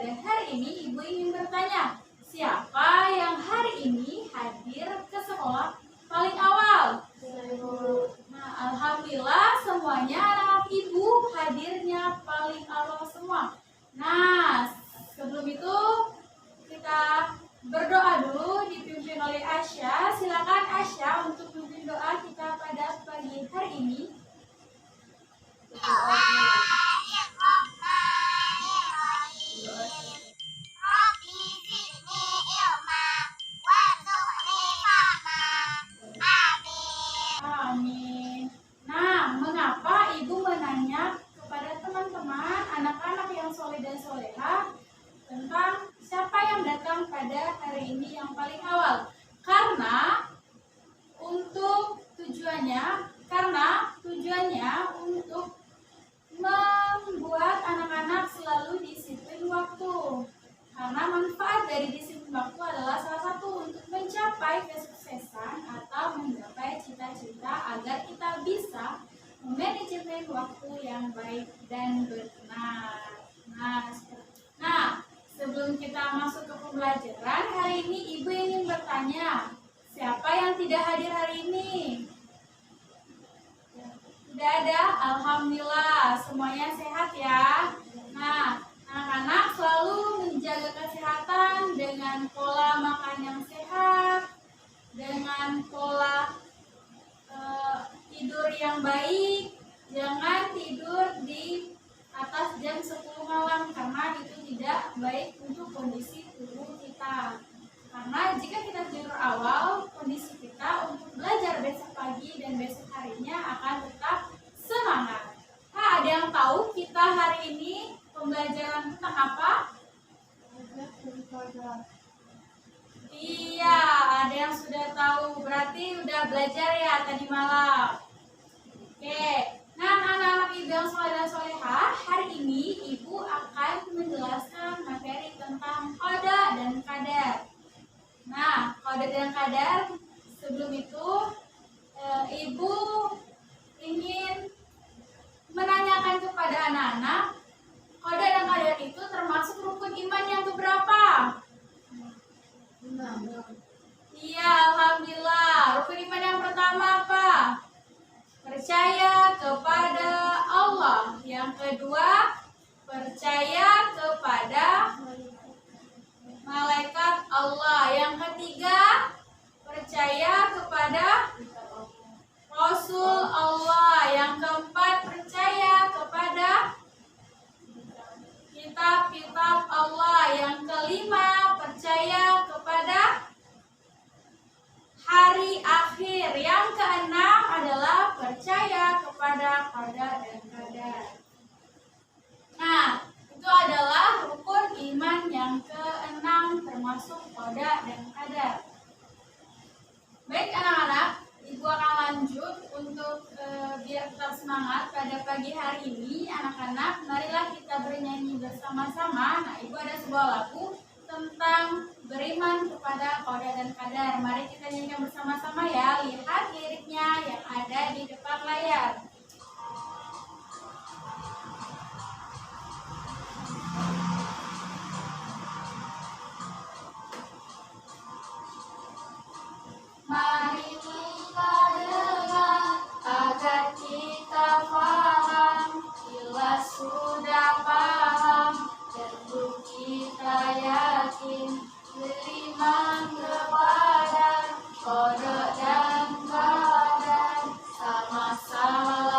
pada hari ini Ibu ingin bertanya, siapa yang hari ini hadir ke sekolah paling awal? Nah, alhamdulillah semuanya anak Ibu hadirnya paling awal semua. Nah, sebelum itu kita berdoa dulu dipimpin oleh Asya. Silakan Asya untuk memimpin doa kita pada pagi hari ini. Amin. Nah, mengapa Ibu menanya kepada teman-teman anak-anak yang soleh dan soleha tentang siapa yang datang pada hari ini yang paling awal? Karena tujuannya untuk membuat anak-anak selalu disiplin waktu. Karena manfaat dari disiplin waktu adalah salah satu untuk mencapai kesuksesan atau mencapai cita-cita agar kita bisa memanajemen waktu yang baik dan benar. Nah, sebelum kita masuk ke pembelajaran, hari ini Ibu ingin bertanya, siapa yang tidak hadir hari ini? Tidak ada? Alhamdulillah, semuanya sehat ya. Nah, anak-anak selalu menjaga kesehatan dengan pola makan yang sehat, dengan pola tidur yang baik. Jangan tidur di atas jam 10 malam karena itu tidak baik untuk kondisi tubuh kita. Karena jika kita tidur awal, kondisi kita untuk belajar besok pagi dan besok harinya akan tetap semangat. Nah, ada yang tahu kita hari ini pembelajaran tentang apa? Iya, ada yang sudah tahu. Berarti udah belajar ya tadi malam. Oke. Nah, anak-anak Ibu yang soleh dan soleha, hari ini Ibu akan menjelaskan materi tentang qada dan qadar. Nah, qada dan qadar, sebelum itu Ibu ingin menanyakan kepada anak-anak, qada dan qadar itu termasuk rukun iman yang keberapa? Iya, alhamdulillah. Rukun iman yang pertama apa? Percaya kepada Allah. Yang kedua, percaya kepada malaikat Allah. Yang ketiga, percaya kepada Rasul Allah. Yang keempat, percaya kepada kitab-kitab Allah. Yang kelima, percaya kepada hari akhir. Yang keenam adalah percaya kepada qada dan qadar. Nah, itu adalah rukun iman yang keenam termasuk qada dan qadar. Baik anak-anak, Ibu akan lanjut untuk biar tetap semangat pada pagi hari ini. Anak-anak, marilah kita bernyanyi bersama-sama. Nah, Ibu ada sebuah lagu tentang beriman kepada qada dan qadar. Mari kita nyanyikan bersama-sama ya. Lihat liriknya yang ada di depan layar. Mari kita dengar agar kita paham. Bila sudah paham, tentu kita yakin beriman kepada qada dan qadar sama-sama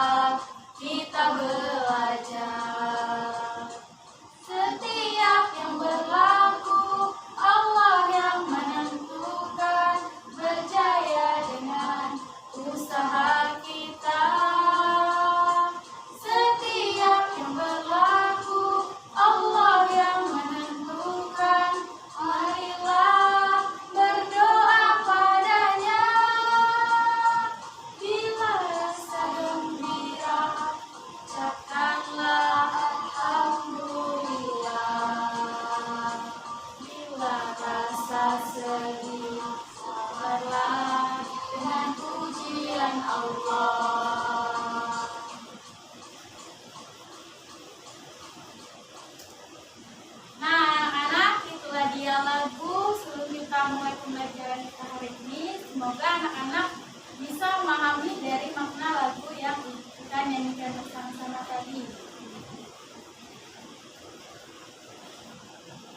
memahami dari makna lagu yang kita nyanyikan bersama-sama tadi.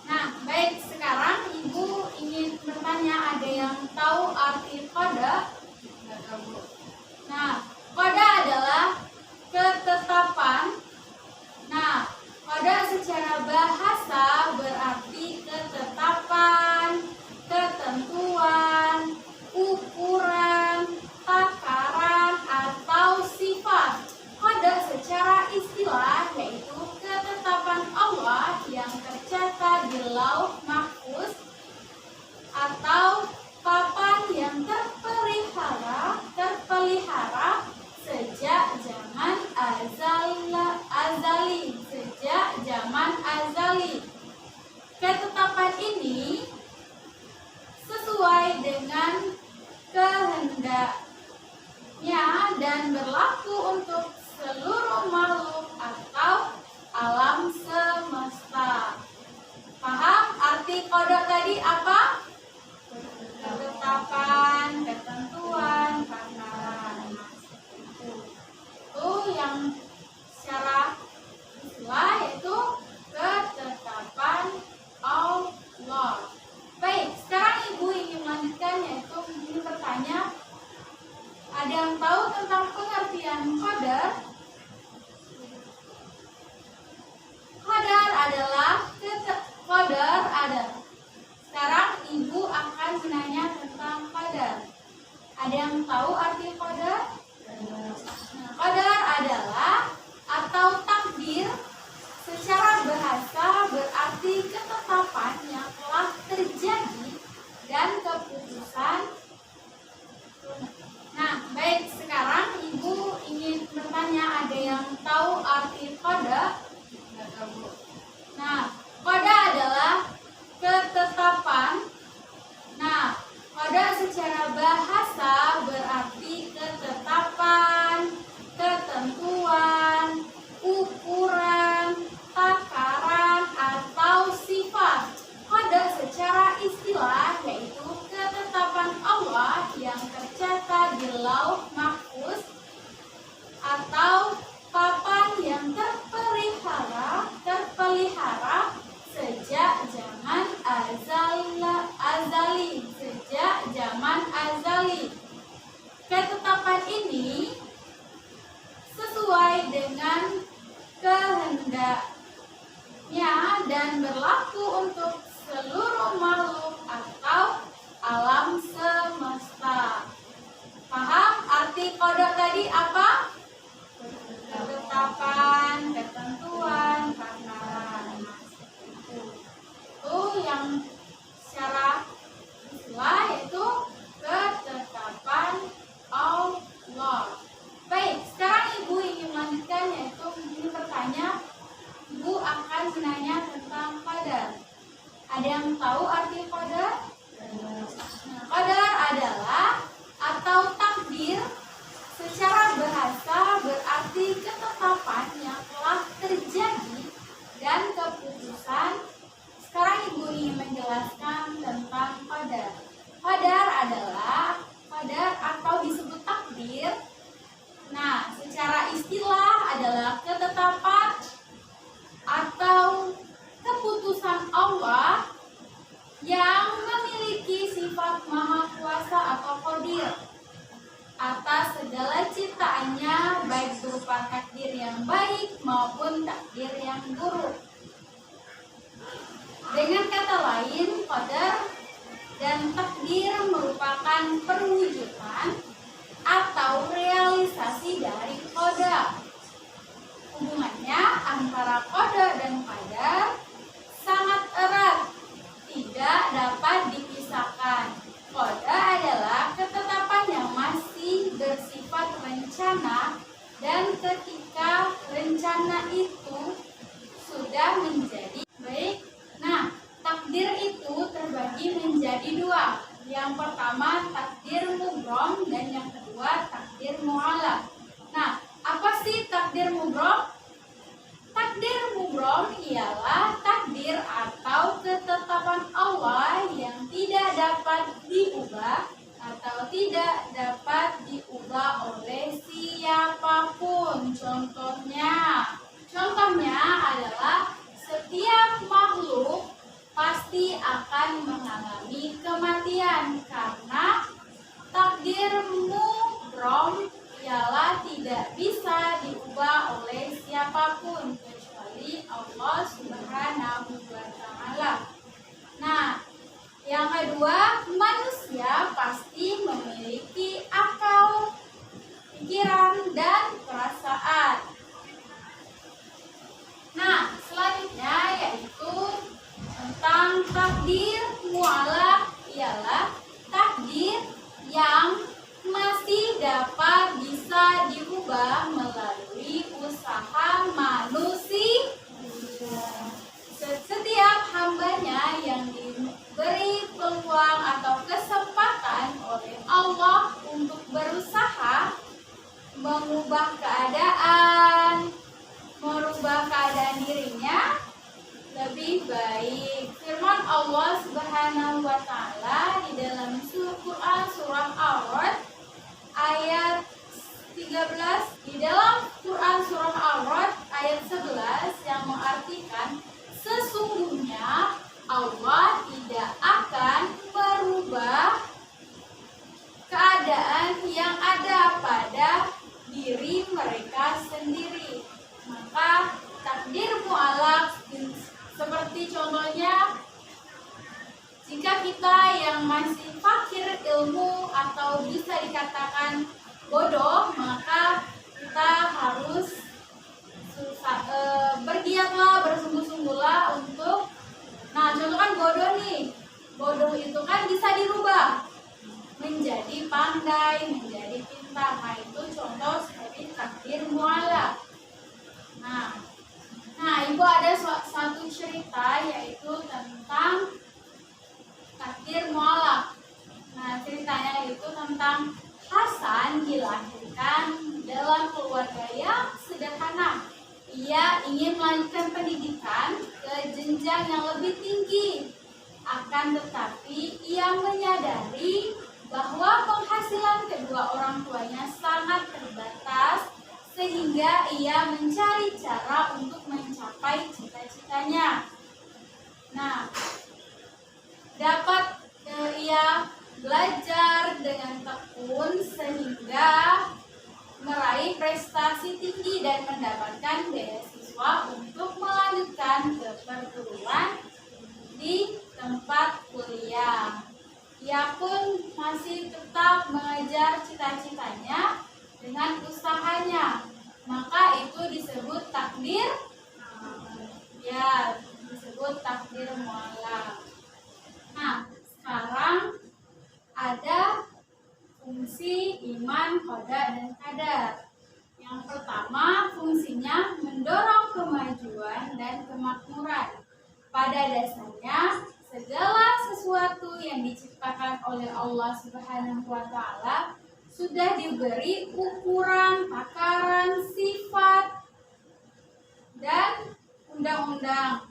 Nah, baik, sekarang Ibu ingin bertanya, ada yang tahu arti qada? Nah, qada adalah ketetapan. Nah, qada secara bahasa berarti ketetapan, ketentuan, ukuran, takaran, atau sifat. Qada secara istilah yaitu ketetapan Allah yang tercatat di Lauh Mahfuz atau papan yang terpelihara sejak zaman azali. Ketetapan ini sesuai dengan kehendaknya dan berlaku untuk seluruh makhluk atau alam semesta. Paham arti qada tadi apa? Ketetapan, ketentuan, takaran. Itu yang secara istilah yaitu ketetapan Allah. Baik, sekarang Ibu ingin melanjutkan yaitu ingin bertanya, ada yang tahu tentang pengertian qadar? Qadar adalah sekarang Ibu akan menanya tentang qadar. Ada yang tahu arti qadar? Qadar adalah atau takdir secara bahasa berarti ketetapan yang telah terjadi dan keputusan. Nah, baik, sekarang Ibu ingin bertanya, ada yang tahu arti qada? Nah, qada adalah ketetapan. Nah, qada secara bahasa berarti ketetapan, ketentuan, ukuran, takaran, atau sifat. Qada secara istilah yaitu ketetapan Allah yang tercatat di Lauh Mahfuz atau papan yang terpelihara sejak zaman azali. Ketetapan ini sesuai dengan kehendaknya dan berlaku untuk seluruh makhluk atau alam semesta. Paham arti qada tadi apa? Ketetapan, ketentuan, takaran. Itu yang secara istilah yaitu ketetapan Allah. Baik, sekarang Ibu ingin melanjutkan yaitu ingin bertanya, Ibu akan menanya tentang qadar. Ada yang tahu arti qadar? Qadar adalah atau takdir secara bahasa berarti ketetapan yang telah terjadi dan keputusan. Sekarang Ibu ingin menjelaskan tentang qadar. Qadar adalah atau disebut takdir. Nah, secara istilah adalah ketetapan atau keputusan Allah yang memiliki sifat maha kuasa atau qadir atas segala ciptaannya, baik berupa takdir yang baik maupun takdir yang buruk. Dengan kata lain, qadar dan takdir merupakan perwujudan atau realisasi dari qada. Hubungannya antara qada dan qadar sangat erat, tidak dapat dipisahkan. Qada adalah ketetapan yang masih bersifat rencana, dan ketika rencana itu sudah menjadi baik. Nah, takdir itu terbagi menjadi dua. Yang pertama takdir mubrom dan yang kedua takdir mu'allaq. Nah, apa sih takdir mubrom? Takdir mubrom ialah takdir atau ketetapan Allah yang tidak dapat diubah atau tidak dapat diubah oleh siapapun. Contohnya adalah setiap makhluk pasti akan mengalami kematian karena takdirmu Rom ialah tidak bisa diubah oleh siapapun kecuali Allah Subhanahu wa Ta'ala. Nah, yang kedua, manusia pasti memiliki akal, pikiran, dan perasaan. Nah, selanjutnya yaitu tentang takdir mu'alaq ialah takdir yang masih dapat bisa diubah melalui usaha manusia. Setiap hambanya yang diberi peluang atau kesempatan oleh Allah untuk berusaha mengubah keadaan, merubah keadaan dirinya lebih baik. Firman Allah Subhanahu wa Ta'ala di dalam Quran surah Al-Ra'd ayat 13, di dalam Quran surah Al-Ra'd ayat 11 yang mengartikan sesungguhnya Allah tidak akan merubah keadaan yang ada pada diri mereka sendiri. Maka takdir mu'alaq seperti contohnya, jika kita yang masih fakir ilmu atau bisa dikatakan bodoh, maka kita harus bergiatlah, bersungguh-sungguhlah untuk, nah contoh kan bodoh nih, bodoh itu kan bisa dirubah menjadi pandai, menjadi pintar. Nah itu contoh seperti takdir mu'alaq. Nah, Ibu ada satu cerita yaitu tentang takdir mu'alaq. Nah, ceritanya itu tentang Hasan dilahirkan dalam keluarga yang sederhana. Ia ingin melanjutkan pendidikan ke jenjang yang lebih tinggi. Akan tetapi ia menyadari bahwa penghasilan kedua orang tuanya sangat terbatas, sehingga ia mencari cara untuk mencapai cita-citanya. Nah, dapat ia belajar dengan tekun sehingga meraih prestasi tinggi dan mendapatkan beasiswa untuk melanjutkan ke perguruan di tempat kuliah. Ia pun masih tetap mengejar cita-citanya dengan usahanya, maka itu disebut takdir, ya disebut takdir mu'alaq. Nah, sekarang ada fungsi iman, qada, dan qadar. Yang pertama, fungsinya mendorong kemajuan dan kemakmuran. Pada dasarnya, segala sesuatu yang diciptakan oleh Allah Subhanahu wa Ta'ala sudah diberi ukuran, takaran, sifat, dan undang-undang.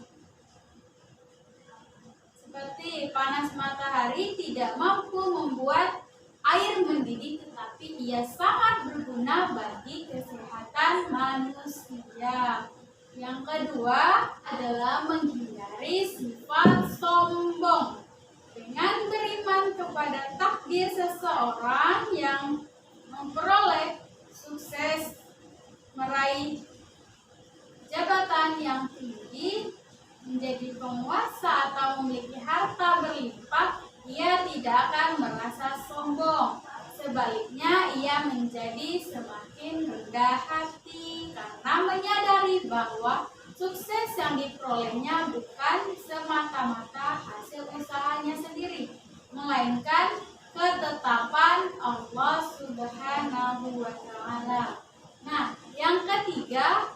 Seperti panas matahari tidak mampu membuat air mendidih, tetapi ia sangat berguna bagi kesehatan manusia. Yang kedua adalah menghindari sifat sombong. Dengan beriman kepada takdir seseorang yang memperoleh sukses, meraih jabatan yang tinggi, menjadi penguasa atau memiliki harta berlimpah, ia tidak akan merasa sombong. Sebaliknya, ia menjadi semakin rendah hati karena menyadari bahwa sukses yang diperolehnya bukan semata-mata hasil usahanya sendiri, melainkan ketetapan Allah Subhanahu wa Ta'ala. Nah, yang ketiga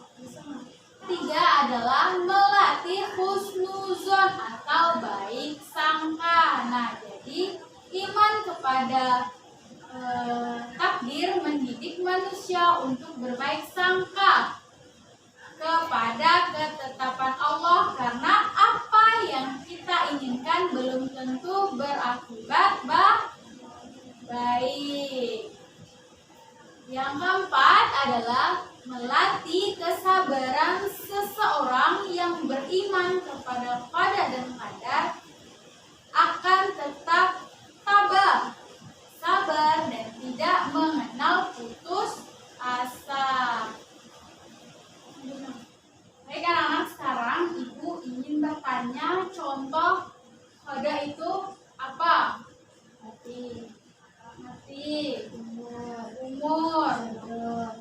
adalah melatih husnuzon atau baik sangka. Nah, jadi iman kepada takdir mendidik manusia untuk berbaik sangka kepada ketetapan Allah, karena apa yang kita inginkan belum tentu berakibat baik. Yang keempat adalah melatih kesabaran seseorang yang beriman kepada qada dan qadar akan tetap sabar dan tidak mengenal putus asa. Baik anak-anak, sekarang Ibu ingin bertanya contoh qada itu apa? Mati, umur,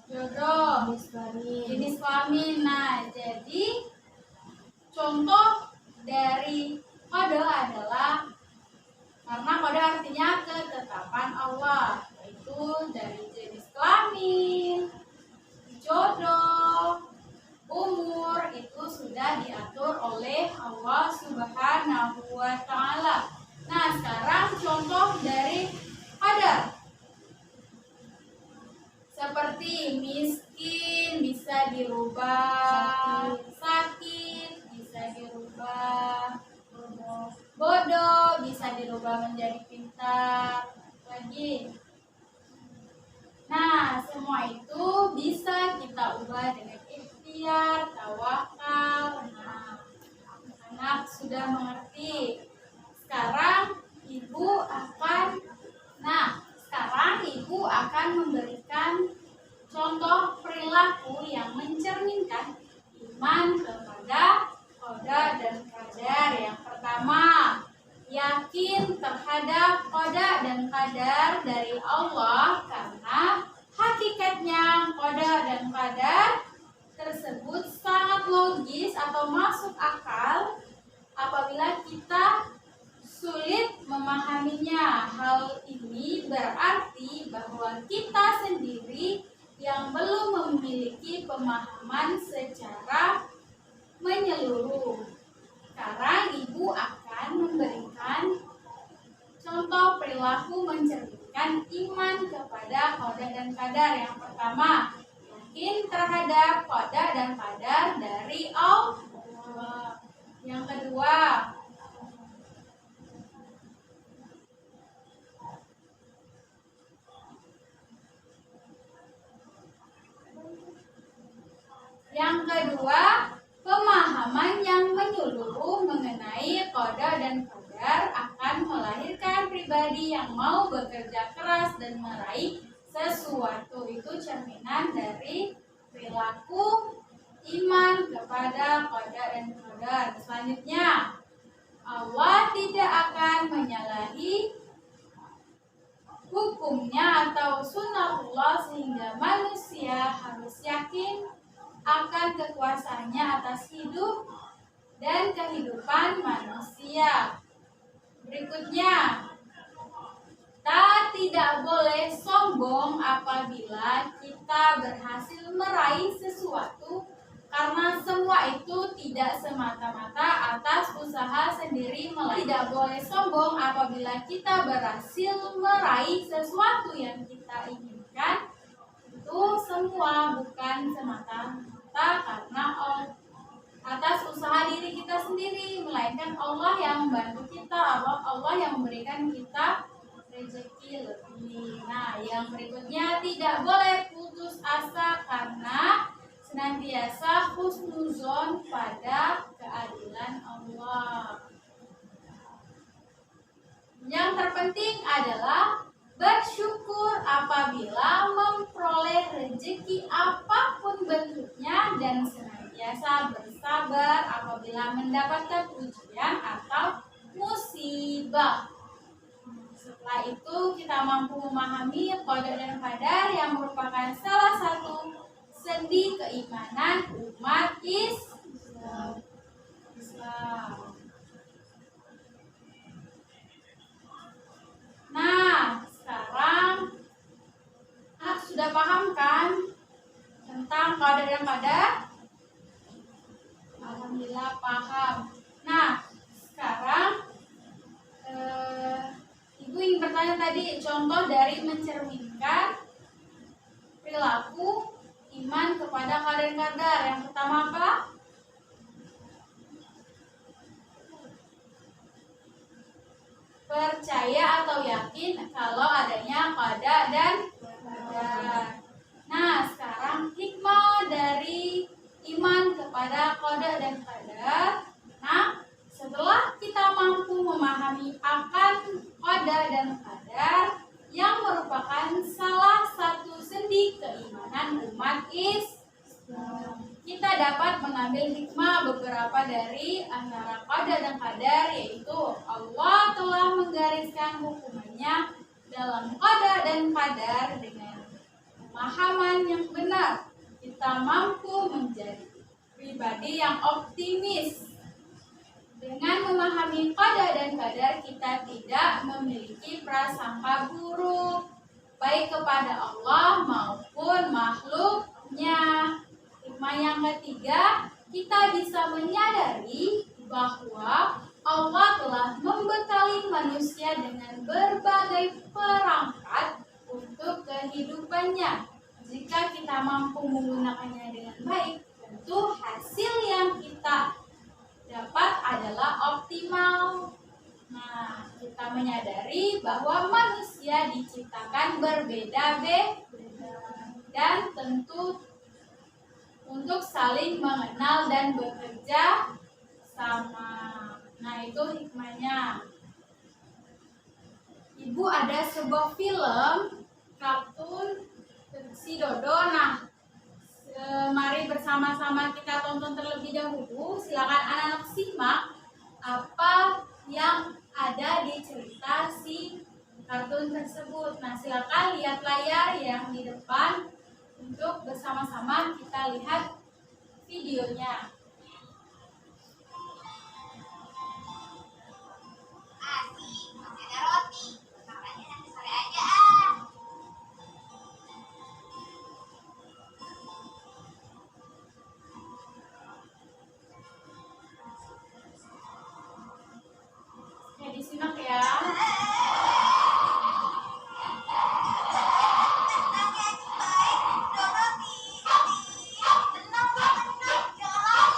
jodoh, jenis kelamin. Nah, jadi contoh dari qada adalah, karena qada artinya ketetapan Allah, yaitu dari jenis kelamin, jodoh, umur itu sudah diatur oleh Allah Subhanahu wa Ta'ala. Nah, sekarang contoh dari qadar. Seperti miskin bisa dirubah sakit, bisa dirubah bodoh, bisa dirubah menjadi pintar lagi. Nah, semua itu bisa kita ubah dengan ikhtiar, tawakal. Nah, anak sudah mengerti. Sekarang Ibu akan memberikan contoh perilaku yang mencerminkan iman kepada qada dan qadar. Yang pertama, yakin terhadap qada dan qadar dari Allah, karena hakikatnya qada dan qadar tersebut sangat logis atau masuk akal apabila kita sulit memahaminya. Hal ini berarti bahwa kita sendiri yang belum memiliki pemahaman secara menyeluruh. Sekarang Ibu akan memberikan contoh perilaku mencerminkan iman kepada qada dan qadar. Yang pertama, yakin terhadap qada dan qadar dari Allah. Yang kedua, pemahaman yang menyeluruh mengenai qada dan qadar akan melahirkan pribadi yang mau bekerja keras dan meraih sesuatu. Itu cerminan dari perilaku iman kepada qada dan qadar. Selanjutnya, Allah tidak akan menyalahi hukumnya atau sunatullah, sehingga manusia harus yakin akan kekuasaannya atas hidup dan kehidupan manusia. Berikutnya, kita tidak boleh sombong apabila kita berhasil meraih sesuatu, karena semua itu tidak semata-mata atas usaha sendiri. Tidak boleh sombong apabila kita berhasil meraih sesuatu yang kita inginkan. Itu semua bukan semata-mata karena atas usaha diri kita sendiri, melainkan Allah yang membantu kita, Allah yang memberikan kita rezeki lebih. Nah, yang berikutnya, tidak boleh putus asa karena senantiasa husnuzon pada keadilan Allah. Yang terpenting adalah bersyukur apabila memperoleh rezeki apapun bentuknya, dan senantiasa bersabar apabila mendapatkan ujian atau musibah. Setelah itu kita mampu memahami qada dan qadar yang merupakan salah satu sendi keimanan umat Islam. Nah, sekarang sudah paham kan tentang qada dan qadar? Alhamdulillah paham. Nah, sekarang Ibu ingin bertanya tadi contoh dari mencerminkan perilaku iman kepada qada dan qadar. Yang pertama apa? Percaya atau yakin kalau adanya qada dan qadar. Nah, sekarang hikmah dari iman kepada qada dan qadar. Nah, setelah kita mampu memahami akan qada dan qadar yang merupakan salah satu sendi keimanan umat Islam, kita dapat mengambil hikmah beberapa dari antara qada dan qadar, yaitu Allah telah menggariskan hukumannya dalam qada dan qadar dengan pemahaman yang benar. Kita mampu menjadi pribadi yang optimis. Dengan memahami qada dan qadar, kita tidak memiliki prasangka buruk baik kepada Allah maupun makhluknya. Hikmah yang ketiga, kita bisa menyadari bahwa Allah telah membekali manusia dengan berbagai perangkat untuk kehidupannya. Jika kita mampu menggunakannya dengan baik, tentu hasil yang kita dapat adalah optimal. Nah, kita menyadari bahwa manusia diciptakan berbeda-beda dan tentu untuk saling mengenal dan bekerja sama. Nah, itu hikmahnya. Ibu, ada sebuah film kartun si Dodo. Nah, mari bersama-sama kita tonton terlebih dahulu. Silakan anak-anak simak apa yang ada di cerita si kartun tersebut. Nah, silakan lihat layar yang di depan untuk bersama-sama kita lihat videonya. Asik, masih ada roti. Makannya nanti sore aja ah. Ya, disimak ya. Tenang ya, baik. Dua roti. Tenang, tenang, jangan lari.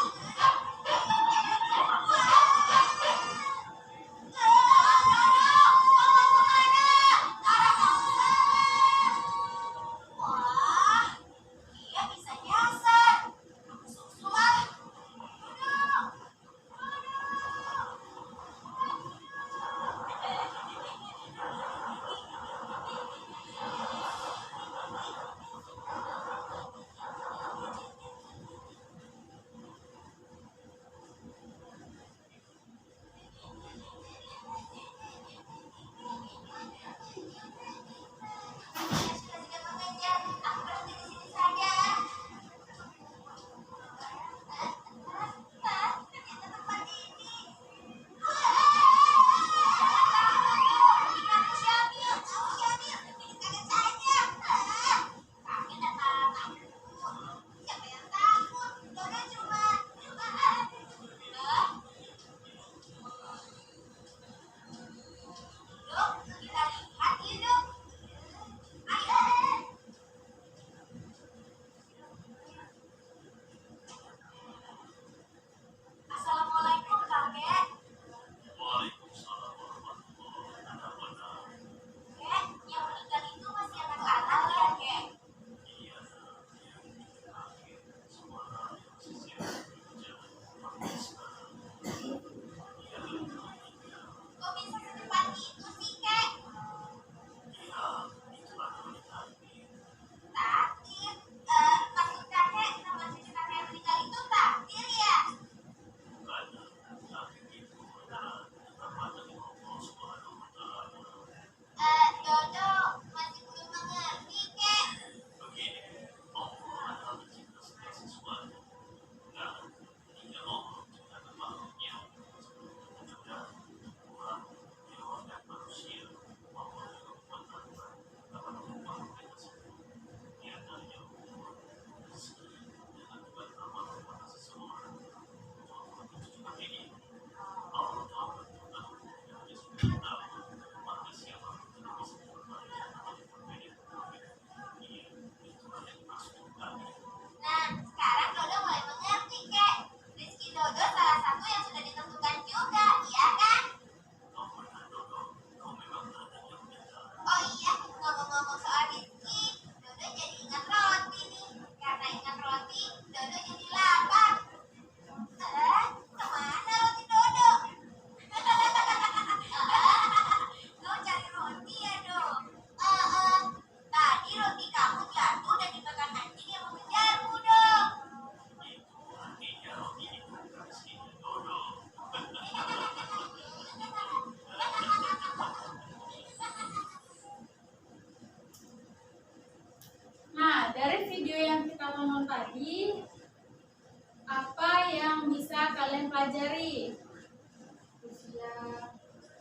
yang bisa kalian pelajari.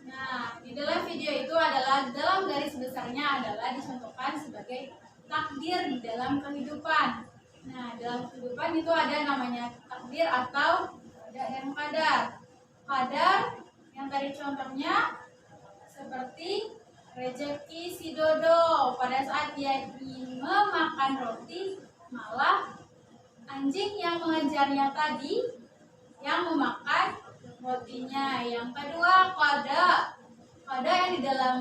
Nah, di dalam video itu adalah dalam garis besarnya adalah dicontohkan sebagai takdir di dalam kehidupan. Nah, dalam kehidupan itu ada namanya takdir atau qada dan qadar. Qadar yang tadi contohnya seperti rezeki si Dodo, pada saat dia ingin memakan roti malah anjing yang mengejarnya tadi yang memakan rotinya. Yang kedua qada. Qada yang di dalam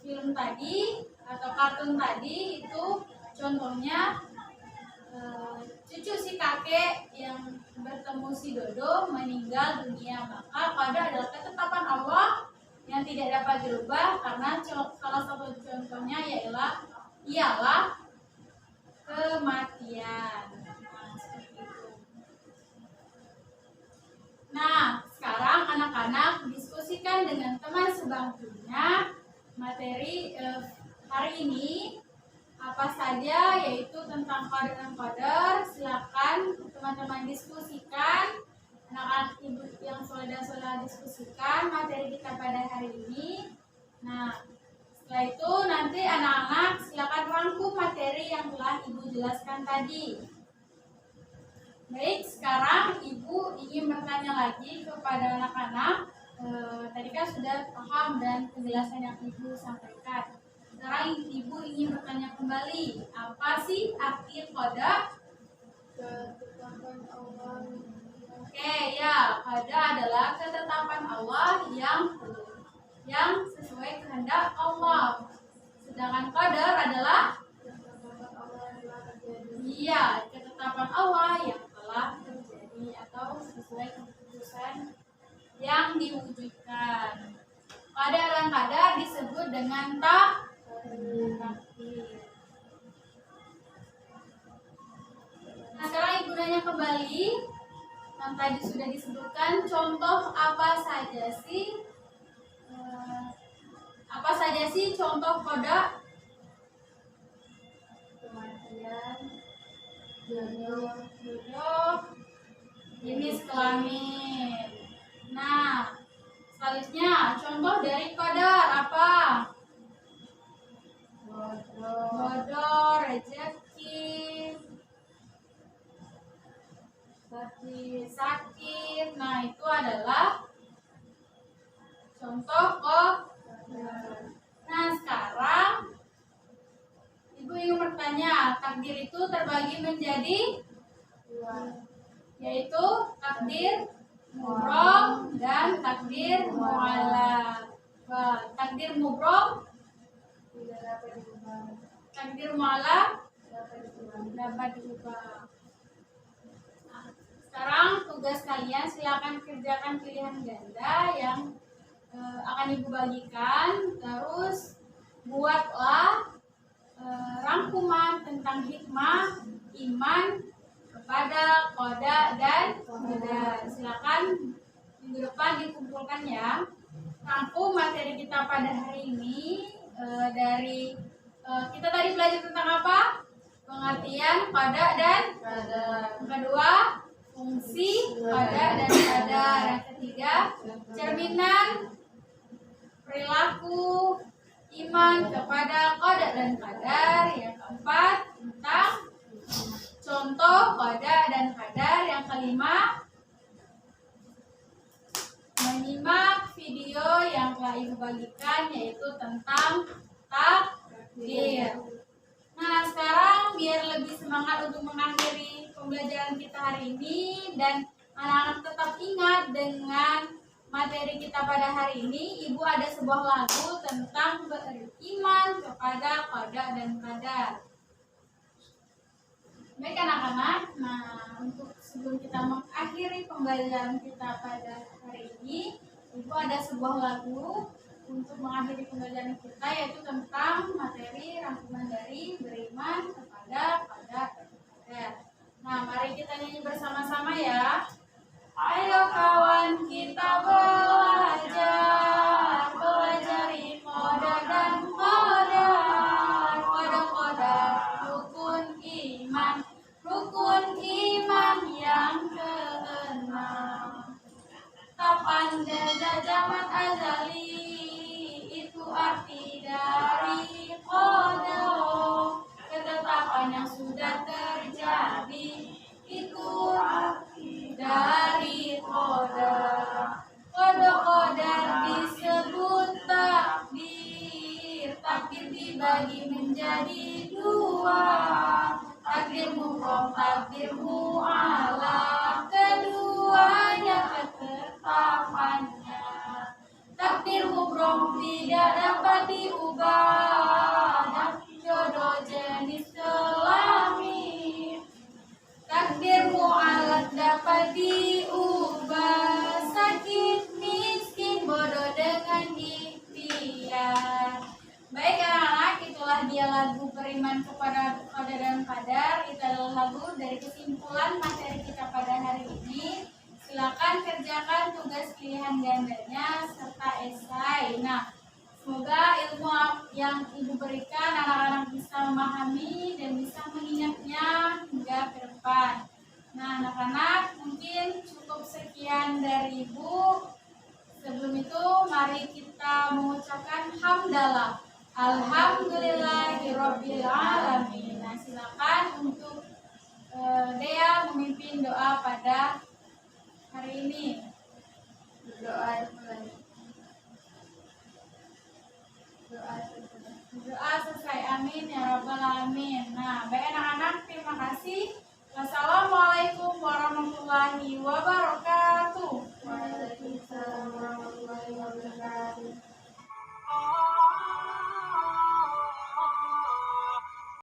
film tadi atau kartun tadi itu contohnya cucu si kakek yang bertemu si Dodo meninggal dunia. Maka qada adalah ketetapan Allah yang tidak dapat dirubah, karena salah satu contohnya ialah kematian. Nah, seperti itu. Nah, sekarang anak-anak diskusikan dengan teman sebangkunya materi hari ini apa saja, yaitu tentang qada dan qadar. Silakan teman-teman diskusikan. Anak-anak ibu yang soleh dan soleha diskusikan materi kita pada hari ini. Nah, setelah itu nanti anak-anak silakan rangkum materi yang telah ibu jelaskan tadi. Baik, sekarang ibu ingin bertanya lagi kepada anak-anak. Tadi kan sudah paham dan penjelasan yang ibu sampaikan. Sekarang ibu ingin bertanya kembali, apa sih arti qada? Ketetapan Allah. Oke, ya, qada adalah ketetapan Allah yang sesuai kehendak Allah. Sedangkan qadar adalah Ketetapan Allah yang telah terjadi. iya, ketetapan Allah yang telah terjadi atau sesuai keputusan yang diwujudkan. Qada dan qadar disebut dengan takdir. Nah, sekarang ibu nanya kembali, yang tadi sudah disebutkan, contoh apa saja sih contoh qada? Kematian, Jodoh, jenis kelamin. Nah, selanjutnya contoh dari qadar apa? Jodoh, rezeki, sakit. Nah, itu adalah contoh qadar. Nah, sekarang ibu ingin bertanya, takdir itu terbagi menjadi yaitu takdir mubrom dan takdir mu'allaq. Takdir mubrom tidak dapat diubah. takdir mu'allaq Dapat diubah. dapat diubah. Nah, sekarang tugas kalian silakan kerjakan pilihan ganda yang akan ibu bagikan. Terus buatlah rangkuman tentang hikmah iman kepada qada dan qadar. Silakan minggu depan dikumpulkan ya. Rangkum materi kita pada hari ini dari kita tadi belajar tentang apa? Pengertian qada dan qadar. Yang kedua, fungsi qada dan qadar. Yang ketiga, cerminan perilaku iman kepada qada dan qadar. Yang keempat, tentang contoh qada dan qadar. Yang kelima, menyimak video yang telah ibu bagikan, yaitu tentang takdir. Nah, sekarang biar lebih semangat untuk mengakhiri pembelajaran kita hari ini dan anak-anak tetap ingat dengan materi kita pada hari ini, ibu ada sebuah lagu tentang beriman kepada qada dan qadar. Baik anak-anak, nah untuk sebelum kita mengakhiri pembelajaran kita pada hari ini, ibu ada sebuah lagu untuk mengakhiri pembelajaran kita, yaitu tentang materi rangkuman dari beriman kepada qada dan qadar. Nah, mari kita nyanyi bersama-sama ya. Ayo kawan kita belajar qada dan qadar. Qada rukun iman yang keenam. anda zaman azali, itu arti dari qadar, ketetapan yang sudah terjadi, itu arti dari qadar. Qadar disebut takdir, takdir dibagi menjadi dua, takdir mubrom, takdir mu'alaq, keduanya ketetapannya. Takdir mubrom tidak dapat diubah, dan jodoh jenis kelamin. Takdir mu'alaq dapat diubah, sakit, miskin, bodoh dengan ikhtiar. Baik anak-anak, itulah dia lagu beriman kepada qadar dan qadar. Itu adalah lagu dari kesimpulan materi kita pada hari ini. Silakan kerjakan tugas pilihan gandanya serta esai. Nah, semoga ilmu yang Ibu berikan anak-anak bisa memahami dan bisa mengingatnya hingga ke depan. Nah, anak-anak, mungkin cukup sekian dari Ibu. Sebelum itu, mari kita mengucapkan hamdalah. Alhamdulillahirabbil alamin. Nah, silakan untuk Dea memimpin doa pada hari ini. Berdoa mulai. Doa selesai. Amin ya rabbal alamin. Nah, baik anak-anak, terima kasih. Wassalamualaikum